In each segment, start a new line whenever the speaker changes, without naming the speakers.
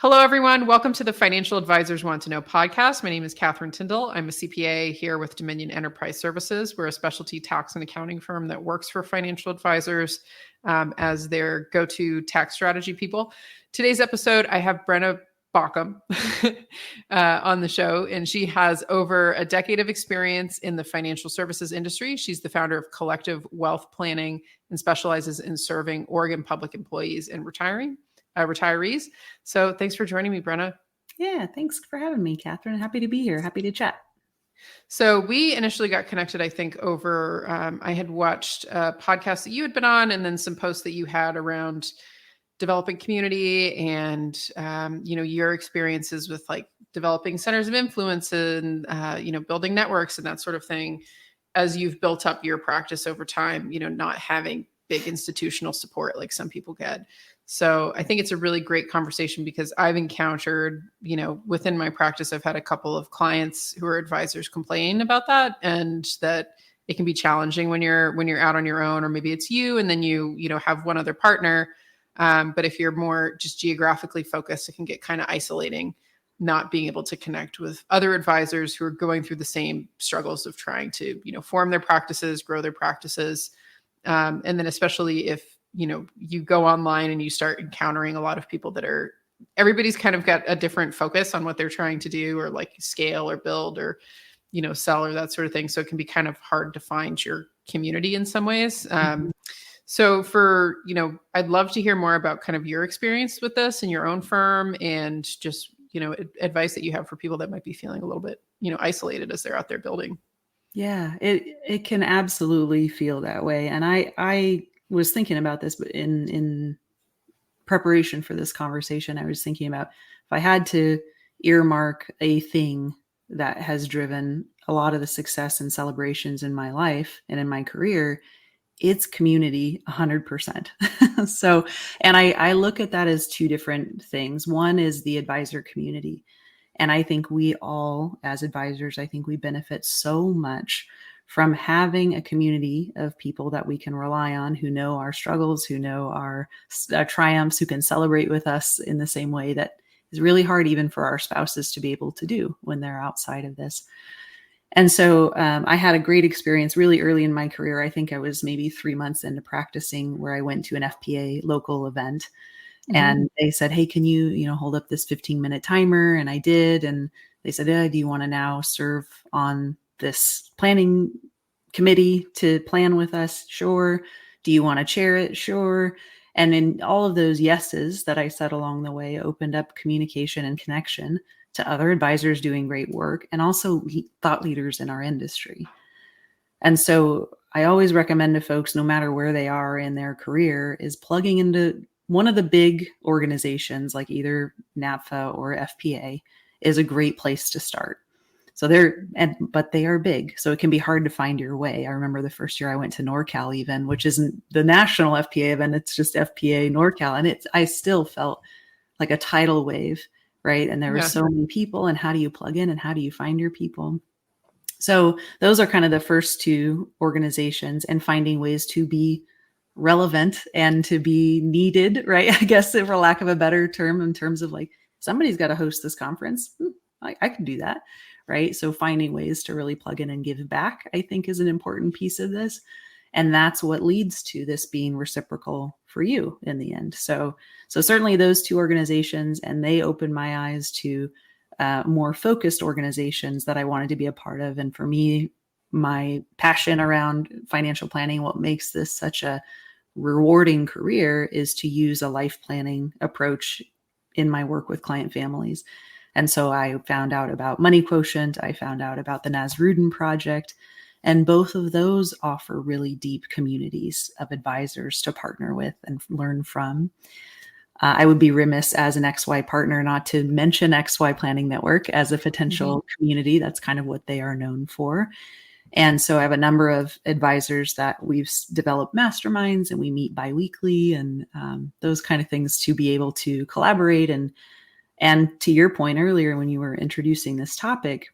Hello, everyone. Welcome to the Financial Advisors Want to Know podcast. My name is Catherine Tindall. I'm a CPA here with Dominion Enterprise Services. We're a specialty tax and accounting firm that works for financial advisors as their go-to tax strategy people. Today's episode, I have Brenna Baucum on the show, and she has over a decade of experience in the financial services industry. She's the founder of Collective Wealth Planning and specializes in serving Oregon public employees and retirees. So thanks for joining me, Brenna.
Yeah, thanks for having me, Catherine. Happy to be here. Happy to chat.
So we initially got connected, I think, over, I had watched a podcast that you had been on and then some posts that you had around developing community and, your experiences with like developing centers of influence and, building networks and that sort of thing as you've built up your practice over time, not having big institutional support like some people get. So I think it's a really great conversation because I've encountered, within my practice, I've had a couple of clients who are advisors complain about that and that it can be challenging when you're out on your own, or maybe it's you and then you have one other partner. But if you're more just geographically focused, it can get kind of isolating, not being able to connect with other advisors who are going through the same struggles of trying to, form their practices, grow their practices. And then especially if, you go online and you start encountering a lot of people everybody's kind of got a different focus on what they're trying to do or like scale or build or, sell or that sort of thing. So it can be kind of hard to find your community in some ways. So for, I'd love to hear more about kind of your experience with this in your own firm and just, advice that you have for people that might be feeling a little bit, isolated as they're out there building.
Yeah, it can absolutely feel that way. And I was thinking about this, but in preparation for this conversation, I was thinking about if I had to earmark a thing that has driven a lot of the success and celebrations in my life and in my career, it's community 100%. So, and I look at that as two different things. One is the advisor community. And I think we all, as advisors, I think we benefit so much from having a community of people that we can rely on, who know our struggles, who know our triumphs, who can celebrate with us in the same way that is really hard even for our spouses to be able to do when they're outside of this. And so I had a great experience really early in my career. I think I was maybe 3 months into practicing where I went to an FPA local event. And they said, hey, can you, hold up this 15-minute timer? And I did. And they said, do you want to now serve on this planning committee to plan with us? Sure. Do you want to chair it? Sure. And in all of those yeses that I said along the way opened up communication and connection to other advisors doing great work and also thought leaders in our industry. And so I always recommend to folks, no matter where they are in their career, is plugging into one of the big organizations like either NAPFA or FPA is a great place to start. So but they are big. So it can be hard to find your way. I remember the first year I went to NorCal even, which isn't the national FPA event. It's just FPA NorCal. And I still felt like a tidal wave, right? And there were so many people, and how do you plug in and how do you find your people? So those are kind of the first two organizations, and finding ways to be relevant and to be needed, right? I guess for lack of a better term, in terms of like, somebody's got to host this conference. I can do that, right? So finding ways to really plug in and give back, I think, is an important piece of this. And that's what leads to this being reciprocal for you in the end. So certainly those two organizations, and they opened my eyes to more focused organizations that I wanted to be a part of. And for me, my passion around financial planning, what makes this such a rewarding career, is to use a life planning approach in my work with client families. And so I found out about Money Quotient. I found out about the Nasrudin Project. And both of those offer really deep communities of advisors to partner with and learn from. I would be remiss as an XY partner not to mention XY Planning Network as a potential community. That's kind of what they are known for. And so I have a number of advisors that we've developed masterminds, and we meet biweekly and those kind of things to be able to collaborate. And to your point earlier, when you were introducing this topic,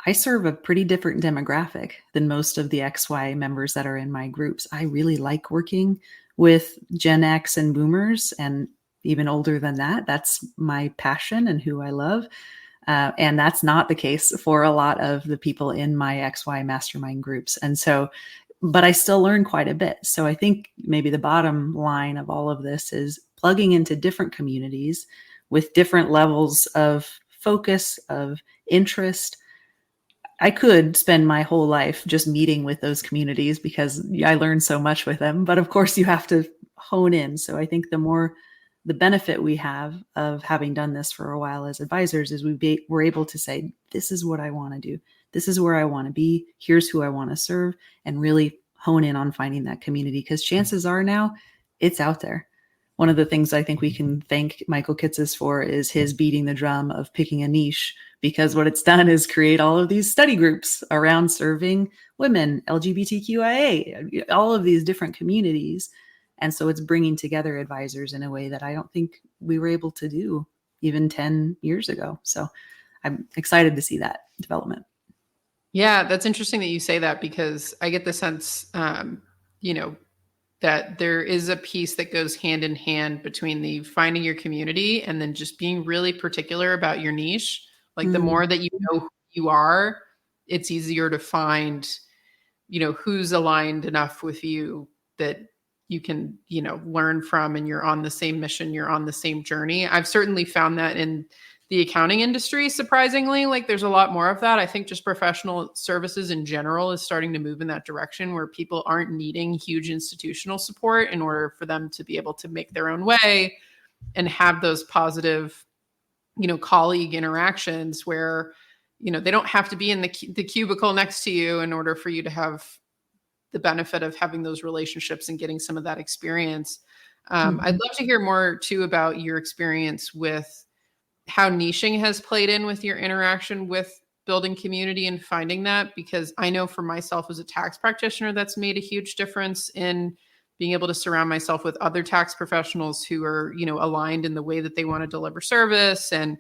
I serve a pretty different demographic than most of the XY members that are in my groups. I really like working with Gen X and boomers, and even older than that. That's my passion and who I love. And that's not the case for a lot of the people in my XY mastermind groups. And so, but I still learn quite a bit. So I think maybe the bottom line of all of this is plugging into different communities with different levels of focus, of interest. I could spend my whole life just meeting with those communities because I learn so much with them. But of course, you have to hone in. So I think the benefit we have of having done this for a while as advisors is we're able to say, this is what I want to do. This is where I want to be. Here's who I want to serve, and really hone in on finding that community, because chances are now it's out there. One of the things I think we can thank Michael Kitces for is his beating the drum of picking a niche, because what it's done is create all of these study groups around serving women, LGBTQIA, all of these different communities. And so it's bringing together advisors in a way that I don't think we were able to do even 10 years ago. So I'm excited to see that development.
Yeah, that's interesting that you say that, because I get the sense, that there is a piece that goes hand in hand between the finding your community and then just being really particular about your niche. Like the more that you know who you are, it's easier to find, who's aligned enough with you that you can, learn from, and you're on the same mission, you're on the same journey. I've certainly found that in the accounting industry, surprisingly, like there's a lot more of that. I think just professional services in general is starting to move in that direction, where people aren't needing huge institutional support in order for them to be able to make their own way and have those positive, colleague interactions where, they don't have to be in the cubicle next to you in order for you to have the benefit of having those relationships and getting some of that experience. I'd love to hear more too about your experience with how niching has played in with your interaction with building community and finding that, because I know for myself as a tax practitioner, that's made a huge difference in being able to surround myself with other tax professionals who are, aligned in the way that they want to deliver service and,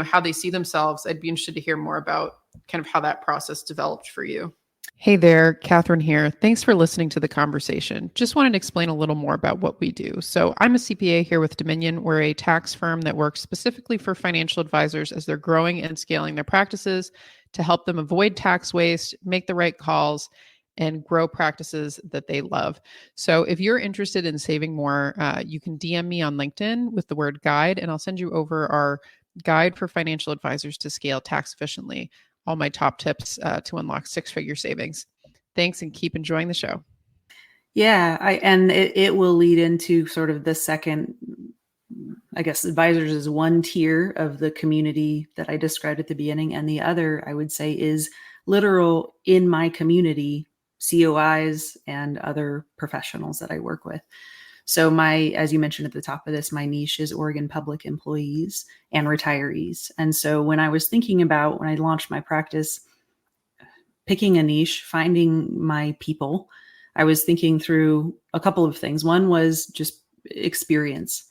how they see themselves. I'd be interested to hear more about kind of how that process developed for you. Hey there, Catherine here. Thanks for listening to the conversation. Just wanted to explain a little more about what we do. So I'm a CPA here with Dominion. We're a tax firm that works specifically for financial advisors as they're growing and scaling their practices to help them avoid tax waste, make the right calls, and grow practices that they love. So if you're interested in saving more, you can DM me on LinkedIn with the word guide, and I'll send you over our guide for financial advisors to scale tax efficiently. All my top tips to unlock six-figure savings. Thanks, and keep enjoying the show.
Yeah, and it will lead into sort of the second, I guess, advisors is one tier of the community that I described at the beginning. And the other, I would say, is literal in my community, COIs and other professionals that I work with. So as you mentioned at the top of this, my niche is Oregon public employees and retirees. And so when I was thinking about, when I launched my practice, picking a niche, finding my people, I was thinking through a couple of things. One was just experience.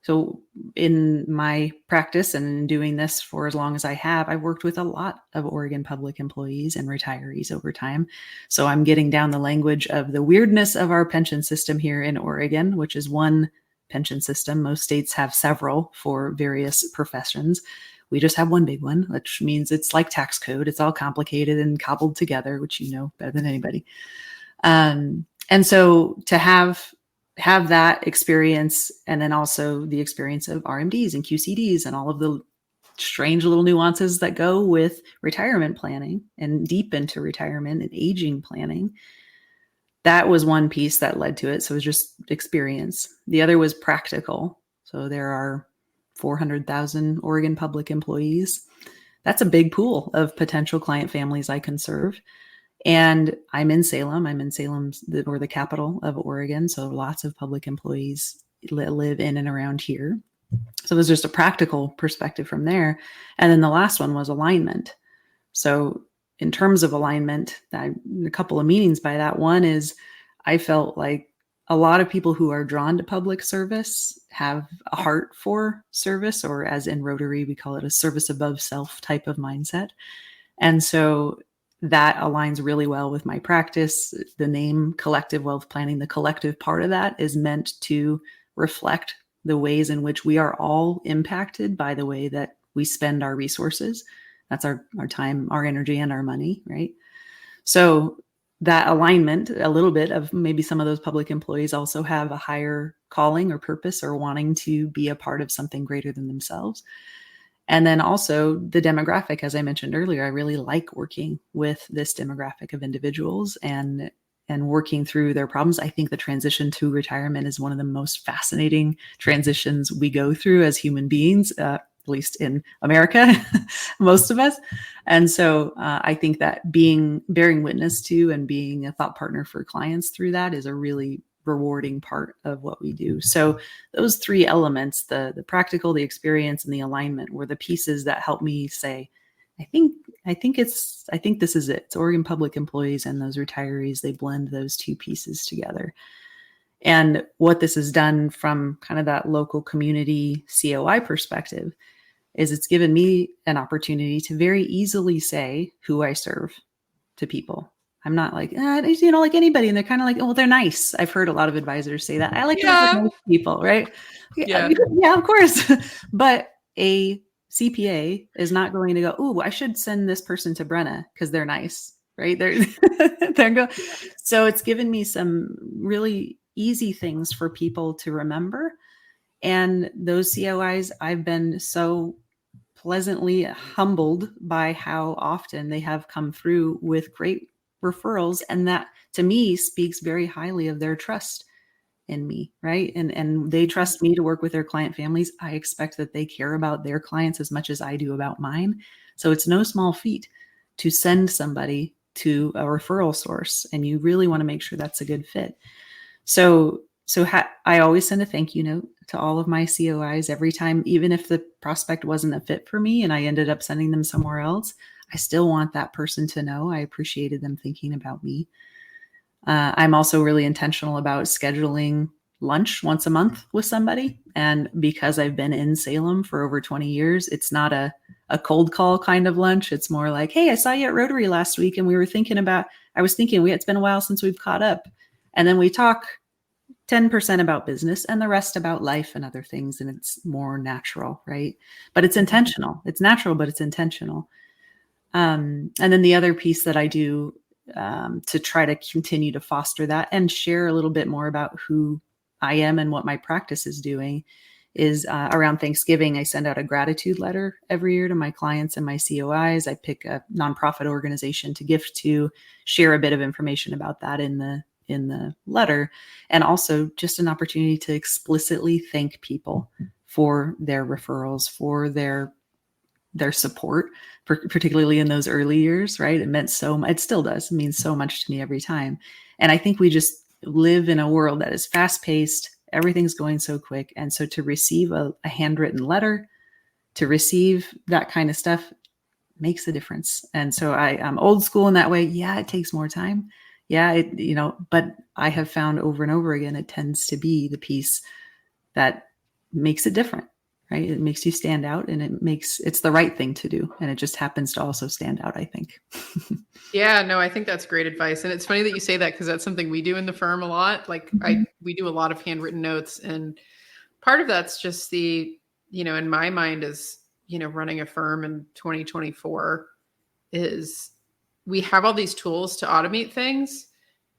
So in my practice and in doing this for as long as I have, I've worked with a lot of Oregon public employees and retirees over time. So I'm getting down the language of the weirdness of our pension system here in Oregon, which is one pension system. Most states have several for various professions. We just have one big one, which means it's like tax code. It's all complicated and cobbled together, which you know better than anybody. And so to have that experience, and then also the experience of RMDs and QCDs and all of the strange little nuances that go with retirement planning and deep into retirement and aging planning. That was one piece that led to it. So it was just experience. The other was practical. So there are 400,000 Oregon public employees. That's a big pool of potential client families I can serve. And I'm in Salem. Or the capital of Oregon. So lots of public employees live in and around here. So there's just a practical perspective from there. And then the last one was alignment. So in terms of alignment, a couple of meanings by that. One is I felt like a lot of people who are drawn to public service have a heart for service, or as in Rotary, we call it a service above self type of mindset. And so that aligns really well with my practice. The name Collective Wealth Planning, the collective part of that is meant to reflect the ways in which we are all impacted by the way that we spend our resources. That's our time, our energy, and our money, right? So that alignment, a little bit of maybe some of those public employees also have a higher calling or purpose or wanting to be a part of something greater than themselves. And then also the demographic, as I mentioned earlier, I really like working with this demographic of individuals and working through their problems. I think the transition to retirement is one of the most fascinating transitions we go through as human beings, at least in America, most of us. And so I think that bearing witness to and being a thought partner for clients through that is a really rewarding part of what we do. So those three elements, the practical, the experience, and the alignment, were the pieces that helped me say, I think this is it. It's Oregon Public Employees and those retirees. They blend those two pieces together. And what this has done from kind of that local community COI perspective is it's given me an opportunity to very easily say who I serve to people. I'm not like, like anybody. And they're kind of like, oh, well, they're nice. I've heard a lot of advisors say that. I like to work with nice people, right?
Yeah.
Yeah, of course. But a CPA is not going to go, oh, I should send this person to Brenna because they're nice, right? So it's given me some really easy things for people to remember. And those COIs, I've been so pleasantly humbled by how often they have come through with great referrals. And that to me speaks very highly of their trust in me, right? And they trust me to work with their client families. I expect that they care about their clients as much as I do about mine. So it's no small feat to send somebody to a referral source, and you really want to make sure that's a good fit. So I always send a thank you note to all of my COIs every time, even if the prospect wasn't a fit for me and I ended up sending them somewhere else. I still want that person to know I appreciated them thinking about me. I'm also really intentional about scheduling lunch once a month with somebody. And because I've been in Salem for over 20 years, it's not a cold call kind of lunch. It's more like, hey, I saw you at Rotary last week and I was thinking it's been a while since we've caught up. And then we talk 10% about business and the rest about life and other things. And it's more natural, right? But it's intentional. It's natural, but it's intentional. And then the other piece that I do to try to continue to foster that and share a little bit more about who I am and what my practice is doing is around Thanksgiving. I send out a gratitude letter every year to my clients and my COIs. I pick a nonprofit organization to gift to, share a bit of information about that in the letter, and also just an opportunity to explicitly thank people for their referrals, for their support, particularly in those early years, right? It meant so much. It still does. It means so much to me every time. And I think we just live in a world that is fast paced. Everything's going so quick. And so to receive a handwritten letter, to receive that kind of stuff makes a difference. And so I'm old school in that way. Yeah, it takes more time. Yeah, but I have found over and over again, it tends to be the piece that makes it different, right? It makes you stand out, and it's the right thing to do. And it just happens to also stand out, I think.
Yeah, no, I think that's great advice. And it's funny that you say that because that's something we do in the firm a lot. Like we do a lot of handwritten notes, and part of that's just in my mind is, running a firm in 2024 is we have all these tools to automate things.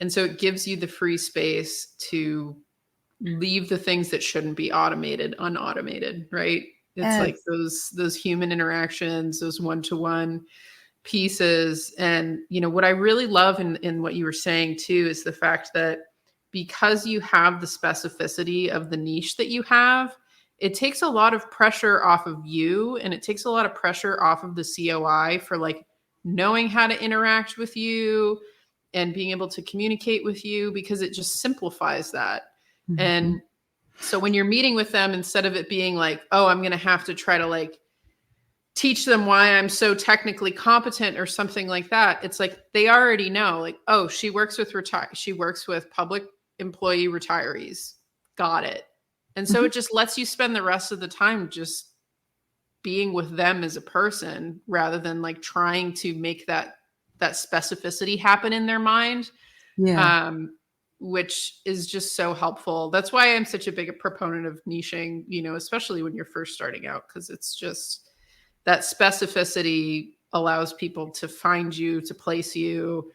And so it gives you the free space to leave the things that shouldn't be automated, unautomated, right? It's like those human interactions, those one-to-one pieces. And, what I really love in what you were saying too, is the fact that because you have the specificity of the niche that you have, it takes a lot of pressure off of you, and it takes a lot of pressure off of the COI for like knowing how to interact with you and being able to communicate with you, because it just simplifies that.
Mm-hmm.
And so when you're meeting with them, instead of it being like, oh, I'm going to have to try to like teach them why I'm so technically competent or something like that, it's like they already know, like, oh, she works with public employee retirees. Got it. And so it just lets you spend the rest of the time just being with them as a person, rather than like trying to make that specificity happen in their mind.
Yeah.
which is just so helpful. That's why I'm such a big proponent of niching, especially when you're first starting out, because it's just that specificity allows people to find you, to place you.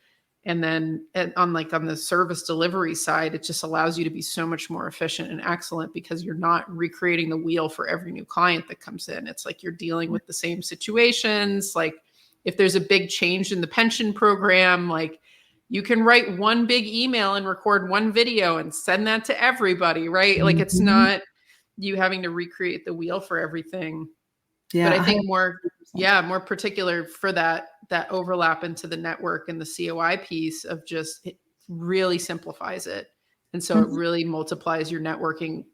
And then on the service delivery side, it just allows you to be so much more efficient and excellent because you're not recreating the wheel for every new client that comes in. It's like you're dealing with the same situations. Like if there's a big change in the pension program, like you can write one big email and record one video and send that to everybody, right? Like it's not you having to recreate the wheel for everything.
Yeah,
but I think more particular for that overlap into the network and the COI piece of just, it really simplifies it. And so it really multiplies your networking,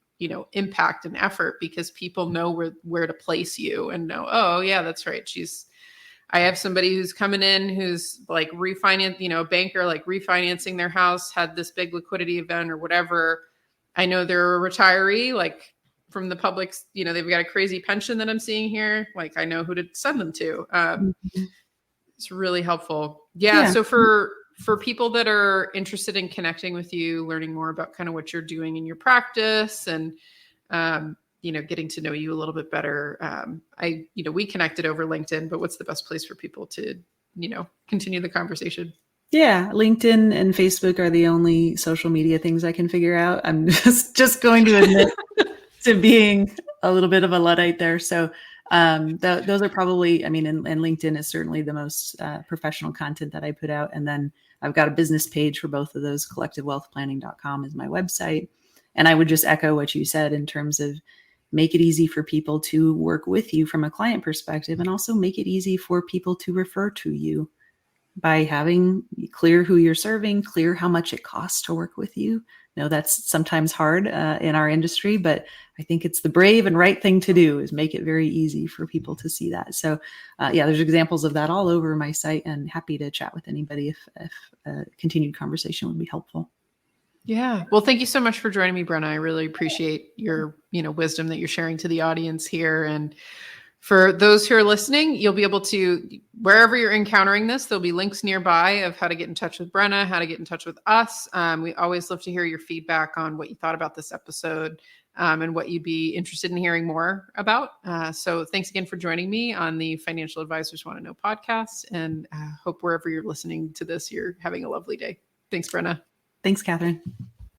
impact and effort because people know where to place you and know, oh yeah, that's right. I have somebody who's coming in who's like a banker, like refinancing their house, had this big liquidity event or whatever. I know they're a retiree, like from the public's, they've got a crazy pension that I'm seeing here. Like I know who to send them to. It's really helpful. Yeah. So for people that are interested in connecting with you, learning more about kind of what you're doing in your practice and, getting to know you a little bit better. We connected over LinkedIn, but what's the best place for people to, continue the conversation?
Yeah, LinkedIn and Facebook are the only social media things I can figure out. I'm just going to admit to being a little bit of a Luddite there. So those are probably, and LinkedIn is certainly the most professional content that I put out. And then I've got a business page for both of those. collectivewealthplanning.com is my website. And I would just echo what you said in terms of make it easy for people to work with you from a client perspective, and also make it easy for people to refer to you by having clear who you're serving, clear how much it costs to work with you. That's sometimes hard in our industry, but I think it's the brave and right thing to do is make it very easy for people to see that. So there's examples of that all over my site, and happy to chat with anybody if a continued conversation would be helpful.
Yeah. Well, thank you so much for joining me, Brenna. I really appreciate your, wisdom that you're sharing to the audience here. And for those who are listening, you'll be able to, wherever you're encountering this, there'll be links nearby of how to get in touch with Brenna, how to get in touch with us. We always love to hear your feedback on what you thought about this episode and what you'd be interested in hearing more about. So thanks again for joining me on the Financial Advisors Want to Know podcast, and hope wherever you're listening to this, you're having a lovely day. Thanks, Brenna.
Thanks, Catherine.